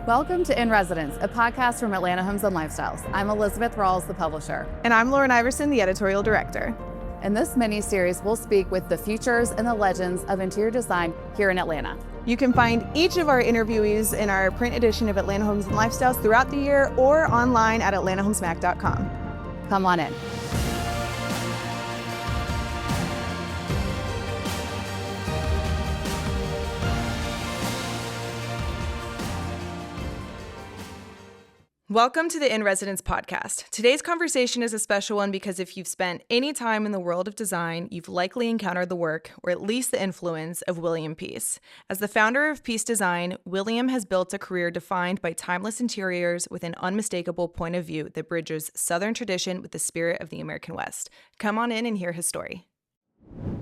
Welcome to In Residence, a podcast from Atlanta Homes and Lifestyles. I'm Elizabeth Rawls, the publisher. And I'm Lauren Iverson, the editorial director. In this mini-series, we'll speak with the futures and the legends of interior design here in Atlanta. You can find each of our interviewees in our print edition of Atlanta Homes and Lifestyles throughout the year or online at atlantahomesmac.com. Come on in. Welcome to the In Residence podcast. Today's conversation is a special one because if you've spent any time in the world of design, you've likely encountered the work, or at least the influence, of William Peace. As the founder of Peace Design, William has built a career defined by timeless interiors with an unmistakable point of view that bridges Southern tradition with the spirit of the American West. Come on in and hear his story.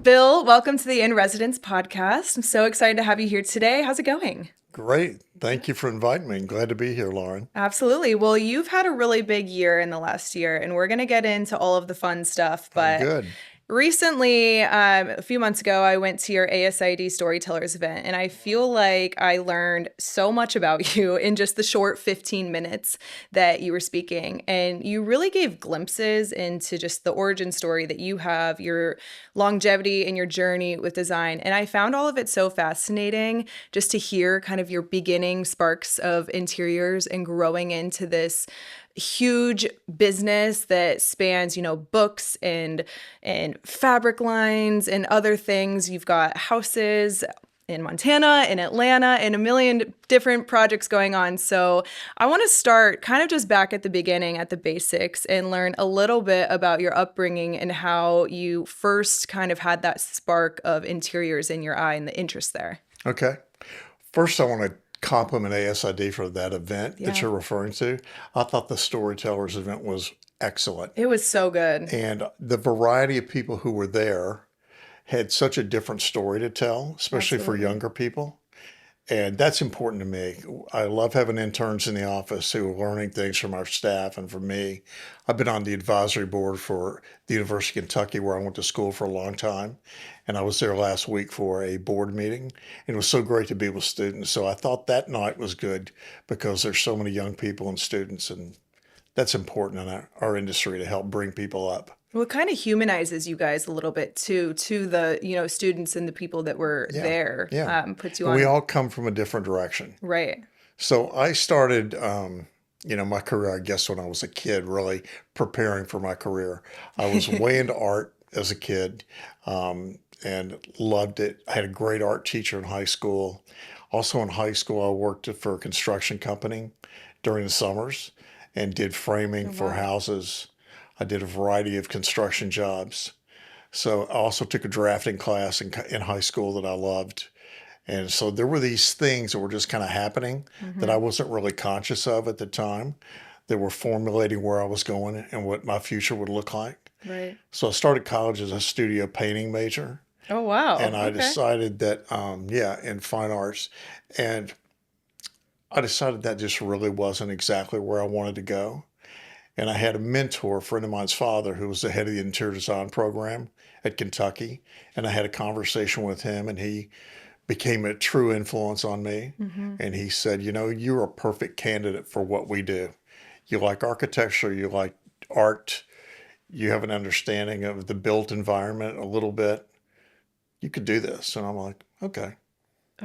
Bill, welcome to the In Residence podcast. I'm so excited to have you here today. How's it going? Great. Thank you for inviting me. Glad to be here, Lauren. Absolutely. Well, you've had a really big year in the last year, and we're going to get into all of the fun stuff. But good. Recently, a few months ago, I went to your ASID Storytellers event, and I feel like I learned so much about you in just the short 15 minutes that you were speaking. And you really gave glimpses into just the origin story that you have, your longevity and your journey with design. And I found all of it so fascinating just to hear kind of your beginning sparks of interiors and growing into this huge business that spans, books and fabric lines and other things. You've got houses in Montana, in Atlanta, and a million different projects going on. So I want to start kind of just back at the beginning, at the basics, and learn a little bit about your upbringing and how you first kind of had that spark of interiors in your eye and the interest there. Okay. First, I want to compliment ASID for that event that you're referring to. I thought the Storytellers event was excellent. It was so good. And the variety of people who were there had such a different story to tell, especially for younger people. And that's important to me. I love having interns in the office who are learning things from our staff and from me. I've been on the advisory board for the University of Kentucky, where I went to school for a long time. And I was there last week for a board meeting. And it was so great to be with students. So I thought that night was good because there's so many young people and students. And that's important in our industry to help bring people up. Well, it kind of humanizes you guys a little bit too, to the, students and the people that were there. Yeah. Puts you on. We all come from a different direction. Right. So I started, my career, I guess, when I was a kid, really preparing for my career. I was way into art as a kid and loved it. I had a great art teacher in high school. Also in high school, I worked for a construction company during the summers and did framing for houses. I did a variety of construction jobs. So I also took a drafting class in high school that I loved. And so there were these things that were just kind of happening that I wasn't really conscious of at the time, that were formulating where I was going and what my future would look like. Right. So I started college as a studio painting major. Oh, wow. And I decided that, in fine arts. And I decided that just really wasn't exactly where I wanted to go. And I had a mentor, a friend of mine's father, who was the head of the interior design program at Kentucky. And I had a conversation with him, and he became a true influence on me. And he said, you're a perfect candidate for what we do. You like architecture, you like art, you have an understanding of the built environment a little bit. You could do this. And I'm like, okay.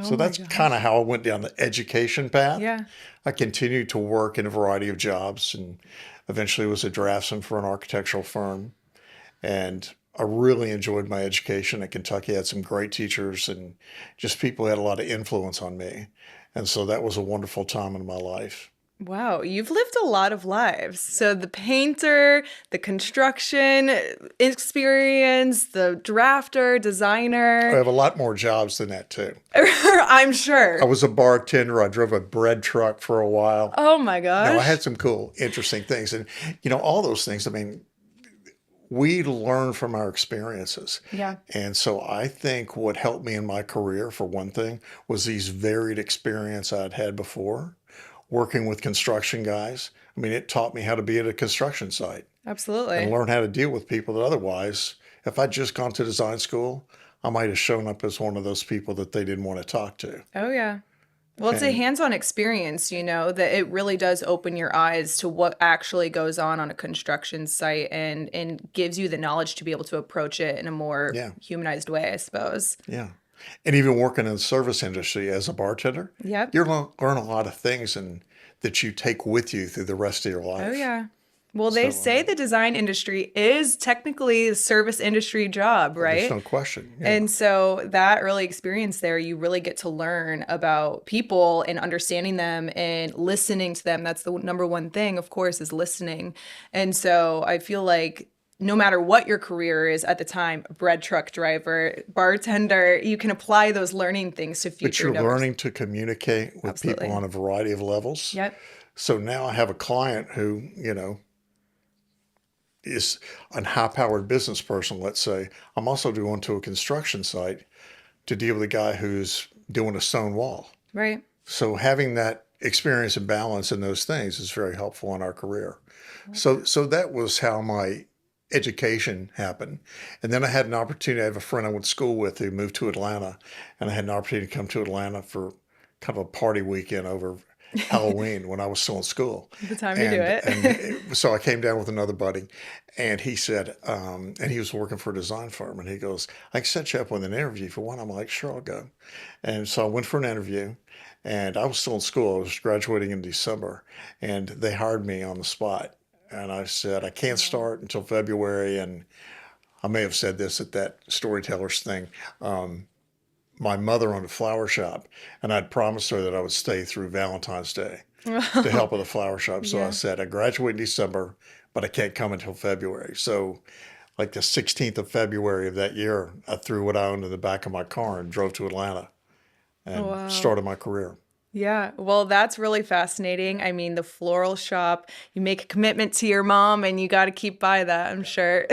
So that's kind of how I went down the education path. Yeah. I continued to work in a variety of jobs and eventually was a draftsman for an architectural firm. And I really enjoyed my education at Kentucky. I had some great teachers and just people who had a lot of influence on me. And so that was a wonderful time in my life. Wow, you've lived a lot of lives. So the painter, the construction experience, the drafter, designer. I have a lot more jobs than that too. I'm sure. I was a bartender. I drove a bread truck for a while. Oh my gosh. No, I had some cool, interesting things. And, all those things, we learn from our experiences. Yeah. And so I think what helped me in my career, for one thing, was these varied experience I'd had before. Working with construction guys. It taught me how to be at a construction site. Absolutely. And learn how to deal with people that otherwise, if I'd just gone to design school, I might have shown up as one of those people that they didn't want to talk to. Oh, yeah. Well, it's a And hands-on experience, that it really does open your eyes to what actually goes on a construction site and gives you the knowledge to be able to approach it in a more yeah, humanized way, I suppose. yeah. And even working in the service industry as a bartender, Yep. you're going to learn a lot of things and that you take with you through the rest of your Oh, life. yeah. Well, they So say the design industry is technically a service industry job, there's right? no question. Yeah. And so that early experience there, you really get to learn about people and understanding them and listening to them. That's the number one thing, of course, is listening. And so I feel like no matter what your career is at the time, bread truck driver, bartender, you can apply those learning things to But future you're endeavors. learning to communicate with people Absolutely. on a variety of levels. Yep. So now I have a client who, is a high-powered business person, let's say. I'm also going to a construction site to deal with a guy who's doing a stone wall. Right. So having that experience and balance in those things is very helpful in our career. So that was how my education happened. And then I had an opportunity. I have a friend I went to school with who moved to Atlanta, and I had an opportunity to come to Atlanta for kind of a party weekend over Halloween when I was still in school. The time to do And it. so I came down with another buddy, and he said, and he was working for a design firm, and he goes, I can set you up with an interview for one. I'm like, sure, I'll go. And so I went for an interview, and I was still in school. I was graduating in December, and they hired me on the spot. And I said, I can't start until February. And I may have said this at that storytellers thing. My mother owned a flower shop, and I'd promised her that I would stay through Valentine's Day to help with the flower shop. So I Yeah. said, I graduate in December, but I can't come until February. So, like the 16th of February of that year, I threw what I owned in the back of my car and drove to Atlanta and Wow. started my career. Yeah, well, that's really fascinating. I mean, the floral shop, you make a commitment to your mom and you got to keep by that, I'm sure.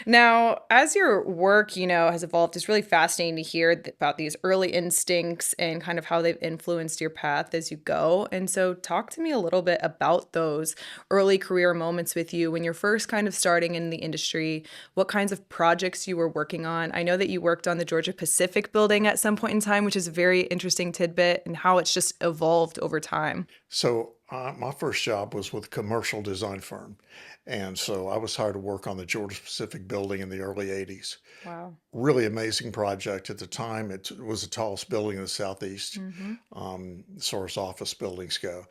Now, as your work, has evolved, it's really fascinating to hear about these early instincts and kind of how they've influenced your path as you go. And so, talk to me a little bit about those early career moments with you when you're first kind of starting in the industry, what kinds of projects you were working on. I know that you worked on the Georgia Pacific building at some point in time, which is a very interesting tidbit, and how it's just evolved over time. So my first job was with a commercial design firm. And so I was hired to work on the Georgia Pacific building in the early 80s. Wow. Really amazing project. At the time, it was the tallest building in the Southeast, Mm-hmm. as far as office buildings go.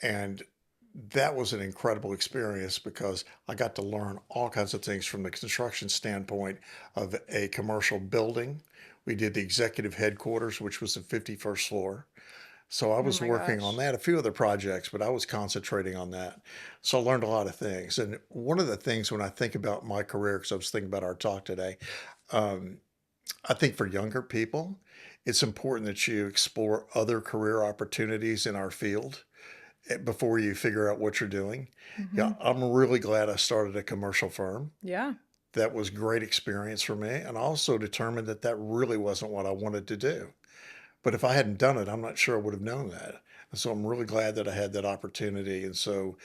And that was an incredible experience because I got to learn all kinds of things from the construction standpoint of a commercial building. We did the executive headquarters, which was the 51st floor. So I Oh was my working on gosh. that, a few other projects, but I was concentrating on that. So I learned a lot of things. And one of the things when I think about my career, because I was thinking about our talk today, um, I think for younger people, it's important that you explore other career opportunities in our field before you figure out what you're doing. Mm-hmm. Yeah, I'm really glad I started a commercial firm. Yeah. That was great experience for me, and I also determined that that really wasn't what I wanted to do. But if I hadn't done it, I'm not sure I would have known that. And so I'm really glad that I had that opportunity. And so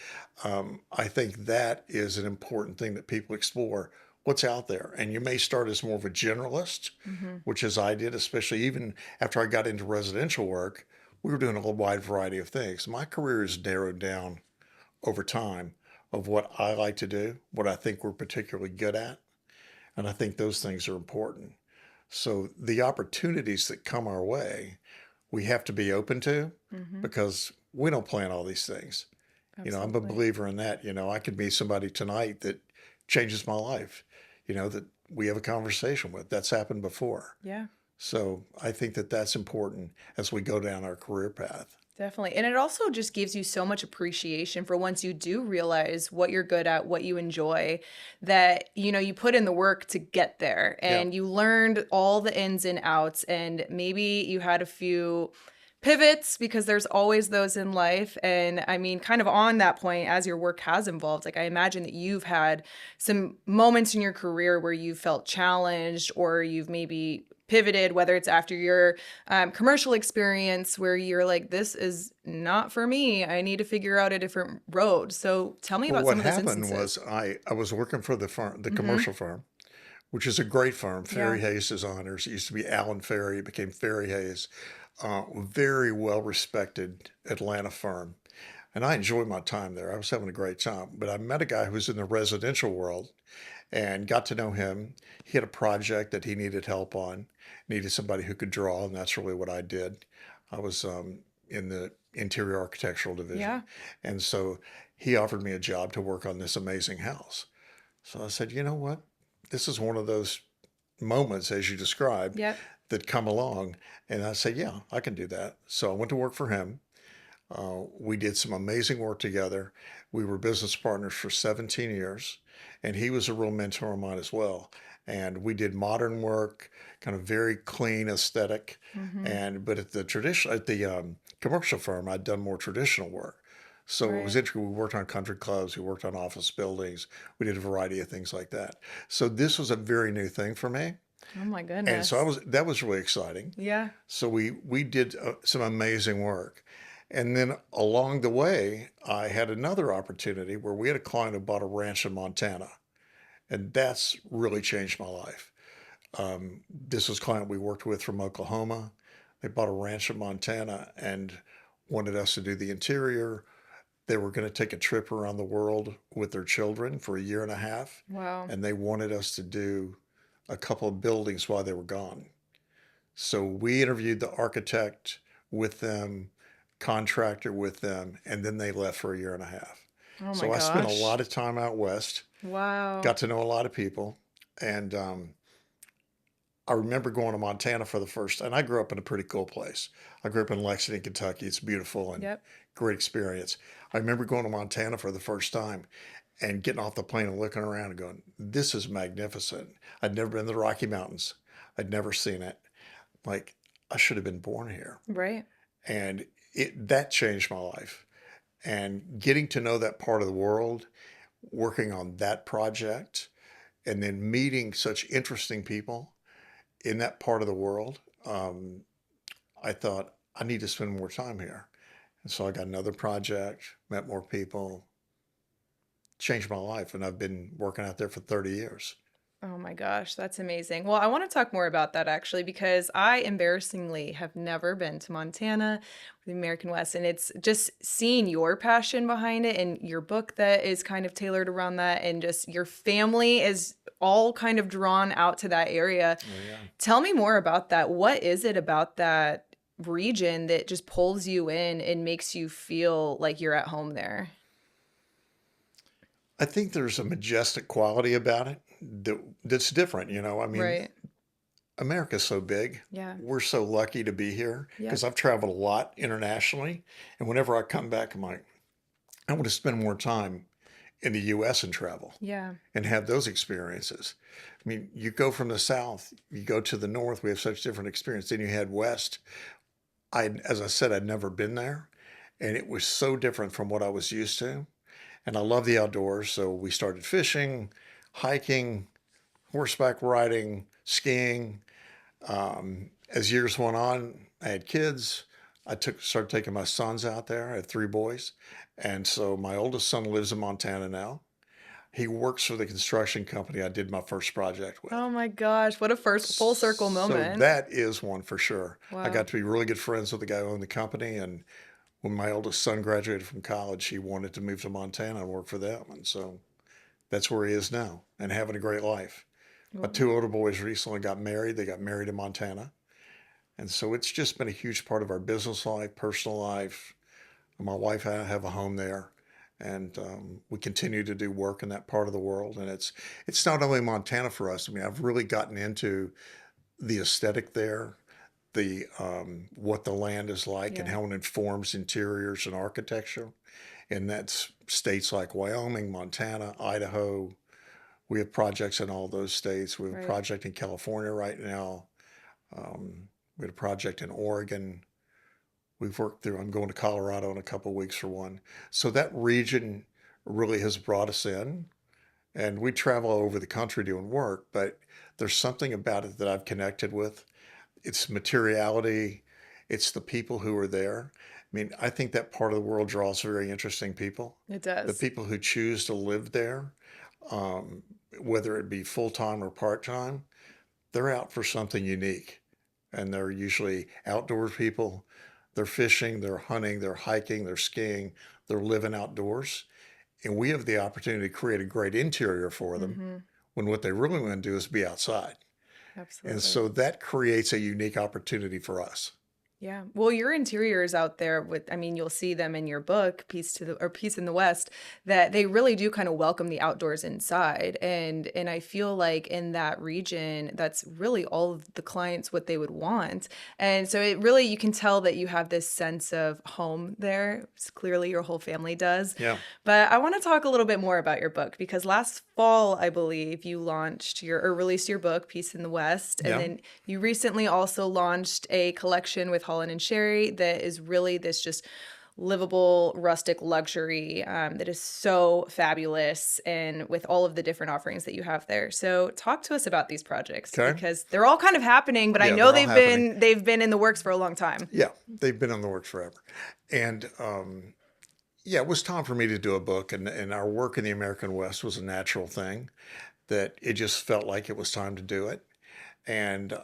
I think that is an important thing that people explore what's out there. And you may start as more of a generalist, Mm-hmm. which is I did, especially even after I got into residential work, we were doing a wide variety of things. My career is narrowed down over time of what I like to do, what I think we're particularly good at. And I think those things are important. So the opportunities that come our way, we have to be open to Mm-hmm. because we don't plan all these things. I'm a Absolutely. believer in that. I could be somebody tonight that changes my life, that we have a conversation with. That's happened before. Yeah. So I think that that's important as we go down our career path. Definitely. And it also just gives you so much appreciation for once you do realize what you're good at, what you enjoy, that, you put in the work to get there Yeah. and you learned all the ins and outs. And maybe you had a few pivots because there's always those in life. And I mean, kind of on that point, as your work has evolved, like I imagine that you've had some moments in your career where you felt challenged or you've maybe pivoted, whether it's after your commercial experience where you're like, this is not for me. I need to figure out a different road. So tell me Well, about what some of those happened instances. was I was working for the firm, the Mm-hmm. commercial firm, which is a great firm, Yeah. Ferry Hayes Designers. It used to be Allen Ferry, it became Ferry Hayes. very well respected Atlanta firm. And I enjoyed my time there. I was having a great time. But I met a guy who was in the residential world and got to know him. He had a project that he needed help on, needed somebody who could draw, and that's really what I did. I was in the interior architectural division. Yeah. And so he offered me a job to work on this amazing house. So I said, you know what? This is one of those moments, as you described, Yep. that come along. And I said, yeah, I can do that. So I went to work for him. We did some amazing work together. We were business partners for 17 years, and he was a real mentor of mine as well. And we did modern work, kind of very clean aesthetic. Mm-hmm. And but at the commercial firm, I'd done more traditional work. So it was Right. interesting. We worked on country clubs, we worked on office buildings, we did a variety of things like that. So this was a very new thing for me, Oh my and so goodness. that was really exciting. Yeah. So we did some amazing work. And then along the way, I had another opportunity where we had a client who bought a ranch in Montana. And that's really changed my life. This was a client we worked with from Oklahoma. They bought a ranch in Montana and wanted us to do the interior. They were going to take a trip around the world with their children for a year and a half. Wow. And they wanted us to do a couple of buildings while they were gone. So we interviewed the architect with them, contractor with them, and then they left for a year and a half. Oh my So I spent a gosh. lot of time out west, Wow. got to know a lot of people, and I remember going to Montana for the first. And I grew up in a pretty cool place. I grew up in Lexington, Kentucky. It's beautiful and Yep. great experience. I remember going to Montana for the first time and getting off the plane and looking around and going, "This is magnificent." I'd never been to the Rocky Mountains. I'd never seen it. Like, I should have been born here. Right. And that changed my life. And getting to know that part of the world, working on that project, and then meeting such interesting people in that part of the world, I thought I need to spend more time here. And so I got another project, met more people, changed my life, and I've been working out there for 30 years. Oh my gosh, that's amazing. Well, I want to talk more about that actually because I embarrassingly have never been to Montana or the American West. And it's just seeing your passion behind it and your book that is kind of tailored around that, and just your family is all kind of drawn out to that area. Oh, yeah. Tell me more about that. What is it about that region that just pulls you in and makes you feel like you're at home there? I think there's a majestic quality about it that's different. I mean, Right. America's so big. Yeah. We're so lucky to be here Yep. because I've traveled a lot internationally. And whenever I come back, I'm like, I want to spend more time in the US and travel Yeah. and have those experiences. I mean, you go from the South, you go to the North, we have such different experience. Then you head West. As I said, I'd never been there. And it was so different from what I was used to. And I love the outdoors. So we started fishing, hiking, horseback riding, skiing. As years went on, I had kids. Started taking my sons out there. I have three boys. And so my oldest son lives in Montana now. He works for the construction company I did my first project with. Oh my gosh, what a first full circle So moment. that is one for sure. I Wow. got to be really good friends with the guy who owned the company. And when my oldest son graduated from college, he wanted to move to Montana and work for them. And so that's where he is now and having a great life. My Well, two older boys recently got married. They got married in Montana. And so it's just been a huge part of our business life, personal life. My wife and I have a home there. And we continue to do work in that part of the world. And it's not only Montana for us. I mean, I've really gotten into the aesthetic there, the what the land is like and yeah. how it informs interiors and architecture. And that's states like Wyoming, Montana, Idaho. We have projects in all those states. We have a Right. project in California right now. We had a project in Oregon. We've worked through, I'm going to Colorado in a couple of weeks for one. So that region really has brought us in. And we travel all over the country doing work, but there's something about it that I've connected with. It's materiality, it's the people who are there. I mean, I think that part of the world draws very interesting people. It The does. people who choose to live there, um, whether it be full time or part time, they're out for something unique. and they're usually outdoor people. They're fishing, they're hunting, they're hiking, they're skiing, they're living outdoors. And we have the opportunity to create a great interior for them Mm-hmm. when what they really want to do is be outside. And Absolutely. so that creates a unique opportunity for us. Yeah. Well, your interiors out there with, I mean, you'll see them in your book, Peace in the West, that they really do kind of welcome the outdoors inside. And I feel like in that region, that's really all of the clients what they would want. And so it really, you can tell that you have this sense of home there. It's clearly your whole family does. Yeah. But I want to talk a little bit more about your book because last fall, I believe, you launched your or released your book, Peace in the West. And Yeah. then you recently also launched a collection with Holland Sherry that is really this just livable rustic luxury that is so fabulous and with all of the different offerings that you have there. So talk to us about these projects Okay. because they're all kind of happening, but I Yeah, know they're all happening. they've been in the works for a long time. Yeah, they've been in the works forever. And yeah, it was time for me to do a book, and our work in the American West was a natural thing, that it just felt like it was time to do it. And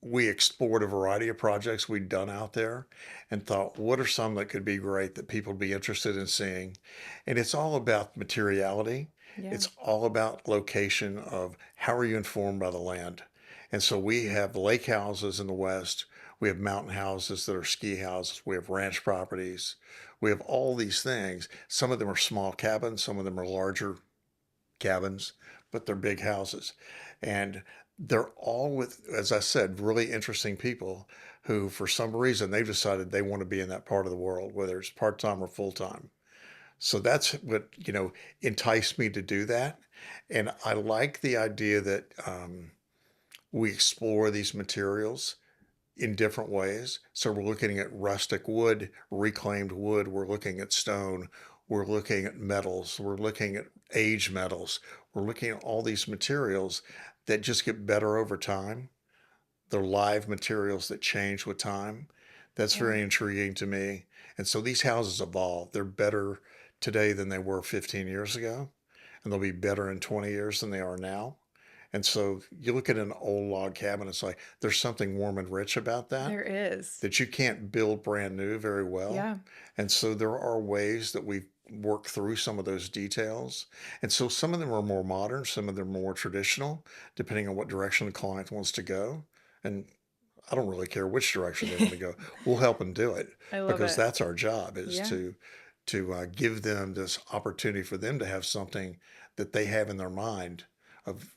we explored a variety of projects we'd done out there and thought, what are some that could be great that people would be interested in seeing? And it's all about materiality. Yeah. It's all about location of how are you informed by the land. And so we have lake houses in the West. We have mountain houses that are ski houses. We have ranch properties. We have all these things. Some of them are small cabins. Some of them are larger cabins, but they're big houses. And they're all with, as I said, really interesting people who, for some reason, they've decided they want to be in that part of the world, whether it's part-time or full-time. So that's what, enticed me to do that. And I like the idea that we explore these materials in different ways. So we're looking at rustic wood, reclaimed wood. We're looking at stone. We're looking at metals. We're looking at aged metals. We're looking at all these materials that just get better over time. They're live materials that change with time. That's Yeah. very intriguing to me. And so these houses evolve. They're better today than they were 15 years ago, and they'll be better in 20 years than they are now. And so you look at an old log cabin, it's like there's something warm and rich about There is. that you can't build brand new very well. Yeah. And so there are ways that we've worked through some of those details. And so some of them are more modern, some of them are more traditional, depending on what direction the client wants to go. And I don't really care which direction they want to go. We'll help them do it I love because it. that's our job, is Yeah. to give them this opportunity for them to have something that they have in their mind of,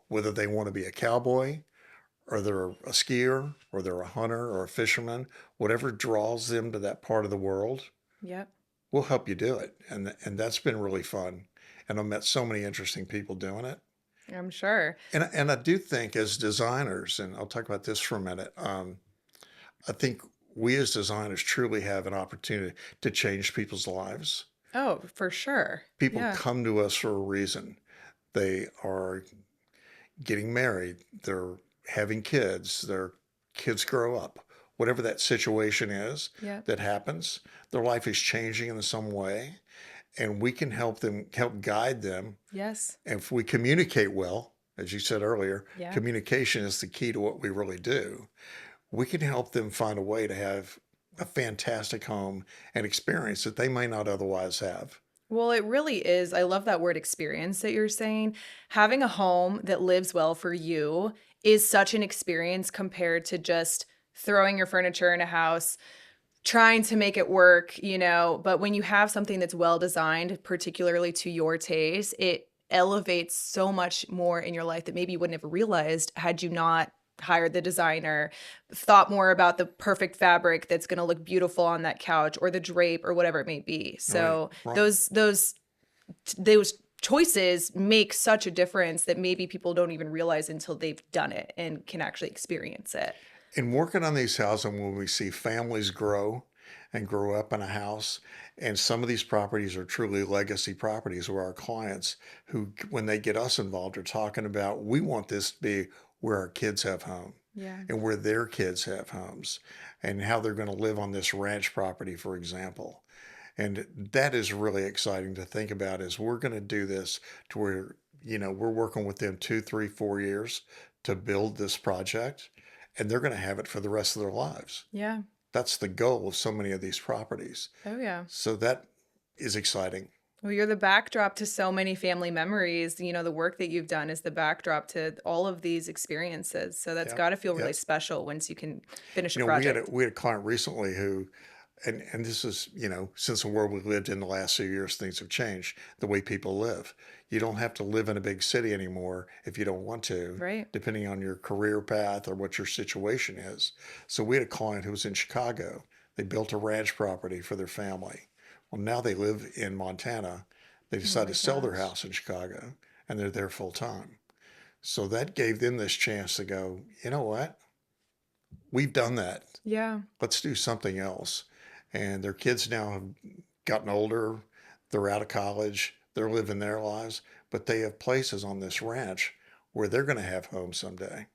whether they want to be a cowboy or they're a skier or they're a hunter or a fisherman, whatever draws them to that part of the world, Yep. we'll help you do it. And that's been really fun. And I've met so many interesting people doing it. I'm sure. And I do think as designers, and I'll talk about this for a minute, I think we as designers truly have an opportunity to change people's lives. Oh, for sure. People Yeah. come to us for a reason. They are getting married, they're having kids, their kids grow up. Whatever that situation is Yeah. that happens, their life is changing in some way, and we can help guide them. Yes. And if we communicate well, as you said earlier, Yeah. communication is the key to what we really do. We can help them find a way to have a fantastic home and experience that they may not otherwise have. Well, it really is. I love that word experience that you're saying. Having a home that lives well for you is such an experience compared to just throwing your furniture in a house, trying to make it work, But when you have something that's well designed, particularly to your taste, it elevates so much more in your life that maybe you wouldn't have realized had you not hired the designer, thought more about the perfect fabric that's going to look beautiful on that couch or the drape or whatever it may be. So Right. those choices make such a difference that maybe people don't even realize until they've done it and can actually experience it. In working on these houses, when we see families grow and grow up in a house, and some of these properties are truly legacy properties where our clients who, when they get us involved, are talking about, we want this to be where our kids have home Yeah. and where their kids have homes and how they're going to live on this ranch property, for example. And that is really exciting to think about, is we're going to do this to where, we're working with them 2, 3, 4 years to build this project. and they're going to have it for the rest of their lives. Yeah. That's the goal of so many of these properties. Oh, yeah. So that is exciting. Well, you're the backdrop to so many family memories. You know, the work that you've done is the backdrop to all of these experiences. So that's Yeah. got to feel really Yep. special once you can finish a You know, project. we had a client recently who, and this is, you know, since the world we lived in the last few years, things have changed the way people live. You don't have to live in a big city anymore if you don't want to, Right. depending on your career path or what your situation is. So we had a client who was in Chicago. They built a ranch property for their family. Well, now they live in Montana. They Oh decided my to sell their gosh. house in Chicago, and they're there full time. So that gave them this chance to go, you know what? We've done that. Yeah. Let's do something else. And their kids now have gotten older. They're out of college. They're living their lives, but they have places on this ranch where they're going to have homes someday.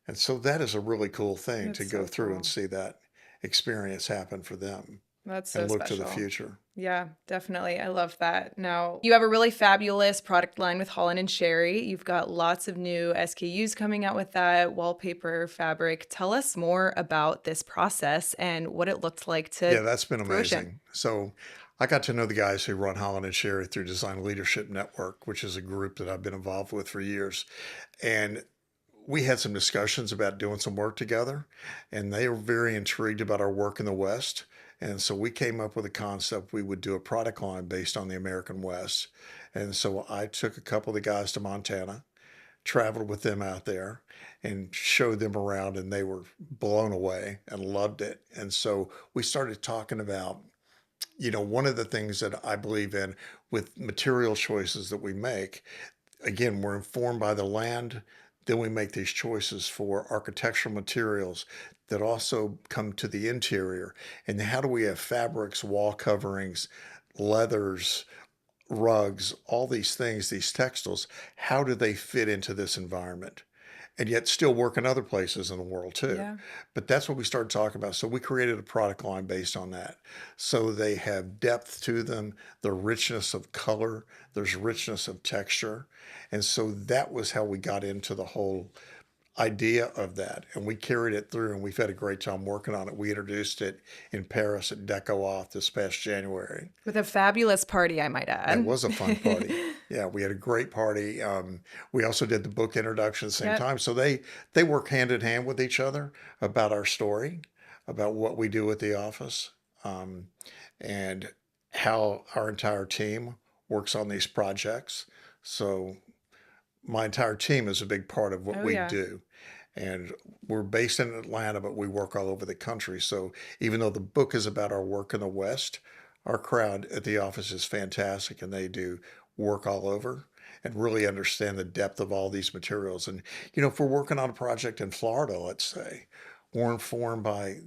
And so that is a really cool thing to That's go so through and cool. see that experience happen for them That's so and look to the special. future. Yeah, definitely. I love that. Now, you have a really fabulous product line with Holland and Sherry. You've got lots of new SKUs coming out with that, wallpaper, fabric. Tell us more about this process and what it looked like Yeah, to that's been fruition. amazing. So I got to know the guys who run Holland and Sherry through Design Leadership Network, which is a group that I've been involved with for years. And we had some discussions about doing some work together, and they were very intrigued about our work in the West. And so we came up with a concept we would do a product line based on the American West. And so I took a couple of the guys to Montana, traveled with them out there, and showed them around, and they were blown away and loved it. And so we started talking about, you know, one of the things that I believe in with material choices that we make, again, we're informed by the land. Then we make these choices for architectural materials that also come to the interior. And how do we have fabrics, wall coverings, leathers, rugs, all these things, these textiles? How do they fit into this environment? And yet still work in other places in the world too. Yeah. But that's what we started talking about. So we created a product line based on that. So they have depth to them, the richness of color, there's richness of texture. And so that was how we got into the whole idea of that. And we carried it through, and we've had a great time working on it. We introduced it in Paris at Deco Off this past January. With a fabulous party, I might That add. was a fun party. Yeah, we had a great party. We also did the book introduction at the same Yep. time. So they work hand in hand with each other about our story, about what we do at the office, um, and how our entire team works on these projects. So my entire team is a big part of what Oh, we yeah. do. And we're based in Atlanta, but we work all over the country. So even though the book is about our work in the West, our crowd at the office is fantastic, and they do work all over and really understand the depth of all these materials. And, you know, if we're working on a project in Florida, let's say, we're informed by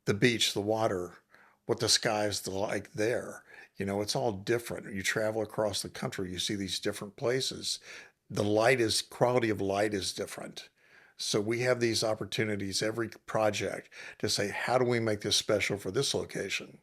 the beach, the water, what the sky is like there. You know, it's all different. You travel across the country, you see these different places. The quality of light is different. So we have these opportunities every project to say, how do we make this special for this location?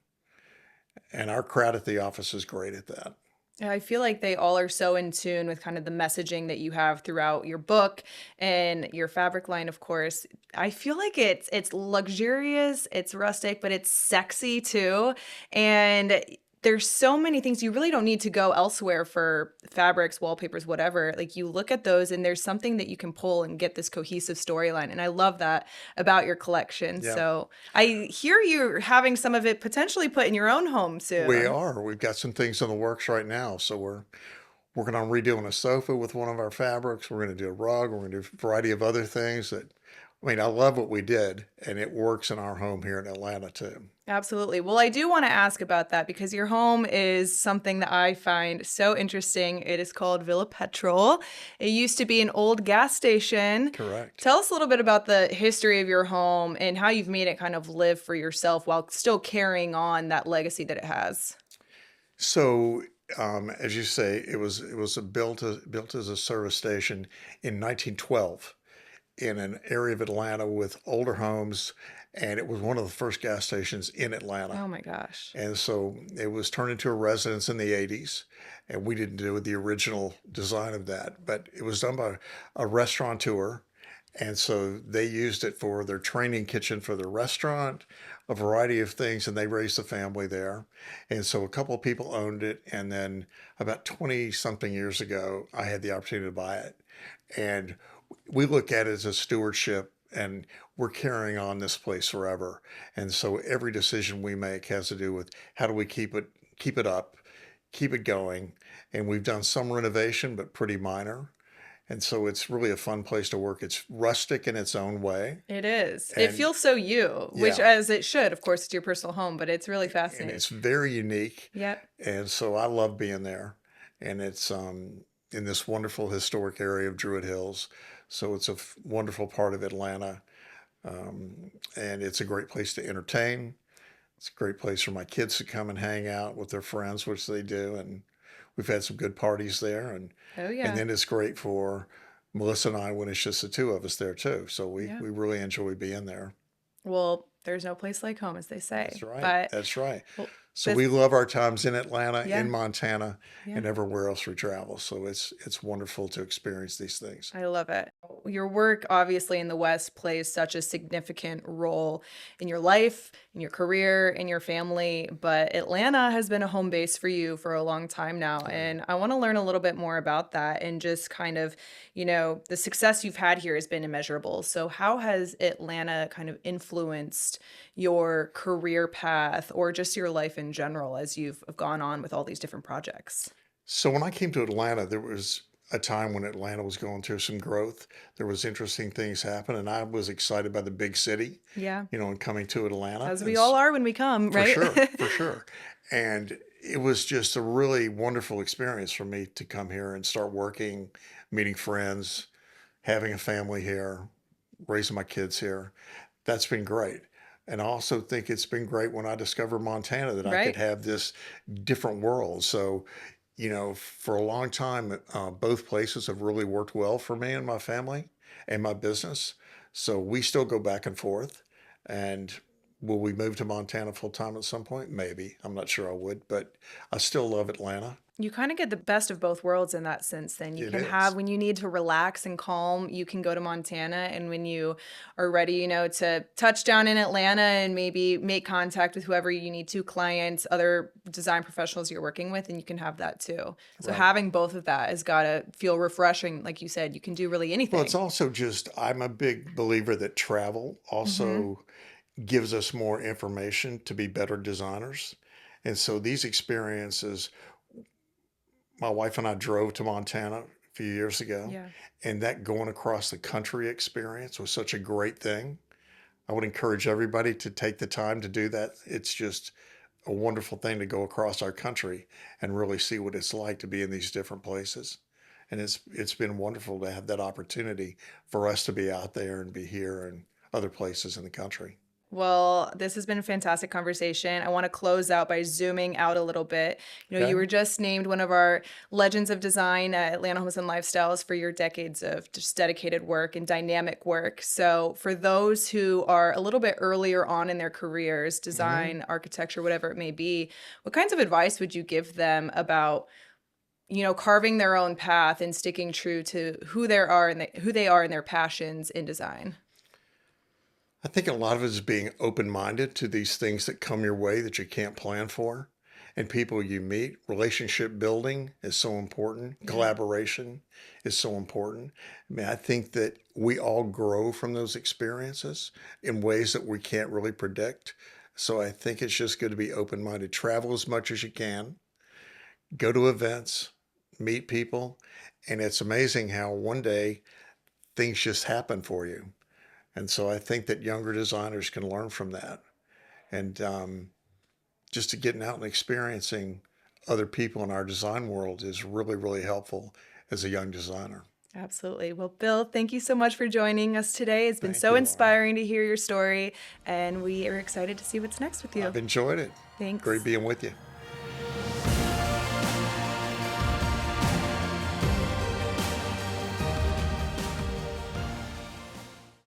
And our crowd at the office is great at that. Yeah, I feel like they all are so in tune with kind of the messaging that you have throughout your book and your fabric line, of course. I feel like it's luxurious, it's rustic, but it's sexy too. And there's so many things you really don't need to go elsewhere for fabrics, wallpapers, whatever. Like you look at those and there's something that you can pull and get this cohesive storyline. And I love that about your collection. Yeah, So I hear you're having some of it potentially put in your own home we soon. are. We've got some things in the works right now. So we're working on redoing a sofa with one of our fabrics. We're going to do a rug. We're going to do a variety of other things that, I mean, I love what we did, and it works in our home here in Atlanta too. Absolutely. Well, I do want to ask about that because your home is something that I find so interesting. It is called Villa Petrol. It used to be an old gas station. Correct. Tell us a little bit about the history of your home and how you've made it kind of live for yourself while still carrying on that legacy that it has. So, as you say, it was built as a service station in 1912 in an area of Atlanta with older homes, and it was one of the first gas stations in Atlanta. Oh my gosh. And so it was turned into a residence in the 80s, and we didn't do the original design of that, but it was done by a restaurateur, And so they used it for their training kitchen for their restaurant, a variety of things, and they raised a family there. And so a couple of people owned it. And then about 20 something years ago, I had the opportunity to buy it. And we look at it as a stewardship, and we're carrying on this place forever. And so every decision we make has to do with how do we keep it up, keep it going. And we've done some renovation, but pretty minor. And so it's really a fun place to work. It's rustic in its own way. It is. It And feels so you, which yeah, as it should, of course, it's your personal home, but it's really and fascinating. it's very unique. Yep. And so I love being there. And it's in this wonderful historic area of Druid Hills. So it's a wonderful part of Atlanta. And it's a great place to entertain. It's a great place for my kids to come and hang out with their friends, which they do. And we've had some good parties there. Oh, And yeah. then it's great for Melissa and I when it's just the two of us there too. So Yeah. we really enjoy being there. Well, there's no place like home, as they say. That's right. But That's right. well, So this, we love our times in Atlanta, yeah, in Montana, yeah. and everywhere else we travel. So it's wonderful to experience these things. I love it. Your work, obviously, in the West plays such a significant role in your life, in your career, in your family. But Atlanta has been a home base for you for a long time now. And I want to learn a little bit more about that and just kind of, the success you've had here has been immeasurable. So, how has Atlanta kind of influenced your career path or just your life in general as you've gone on with all these different projects? So when I came to Atlanta, there was a time when Atlanta was going through some growth. There was interesting things happen, and I was excited by the big city, Yeah, and coming to Atlanta. as And we all are when we come, for right? sure, for sure. And it was just a really wonderful experience for me to come here and start working, meeting friends, having a family here, raising my kids here. That's been great. And I also think it's been great when I discovered Montana that I could Right. have this different world. So, for a long time, both places have really worked well for me and my family and my business. So we still go back and forth. And will we move to Montana full time at some point? Maybe. I'm not sure I would, but I still love Atlanta. You kind of get the best of both worlds in that sense, then. You It can have, is. when you need to relax and calm, you can go to Montana. And when you are ready, to touch down in Atlanta and maybe make contact with whoever you need to, clients, other design professionals you're working with, and you can have that too. So Right. having both of that has got to feel refreshing. Like you said, you can do really Well, it's anything. also just, I'm a big believer that travel Mm-hmm. also gives us more information to be better designers. And so these experiences, my wife and I drove to Montana a few years ago, Yeah. and that going across the country experience was such a great thing. I would encourage everybody to take the time to do that. It's just a wonderful thing to go across our country and really see what it's like to be in these different places. And it's been wonderful to have that opportunity for us to be out there and be here and other places in the country. Well, this has been a fantastic conversation. I want to close out by zooming out a little bit. You Okay. were just named one of our Legends of Design at Atlanta Homes and Lifestyles for your decades of just dedicated work and dynamic work. So, for those who are a little bit earlier on in their careers, hmm design, architecture, whatever it may be, what kinds of advice would you give them about carving their own path and sticking true to who they are and who they are and their passions in design? I think a lot of it is being open-minded to these things that come your way that you can't plan for, and people you meet. Relationship building is so important. Yeah. Collaboration is so important. I mean, I think that we all grow from those experiences in ways that we can't really predict. So I think it's just good to be open-minded. Travel as much as you can. Go to events, meet people, and it's amazing how one day things just happen for you. And so I think that younger designers can learn from that. And just to getting out and experiencing other people in our design world is really, really helpful as a young designer. Absolutely. Well, Bill, thank you so much for joining us today. It's been Thank so you, Lauren. inspiring to hear your story, and we are excited to see what's next with you. I've enjoyed it. Thanks. Great being with you.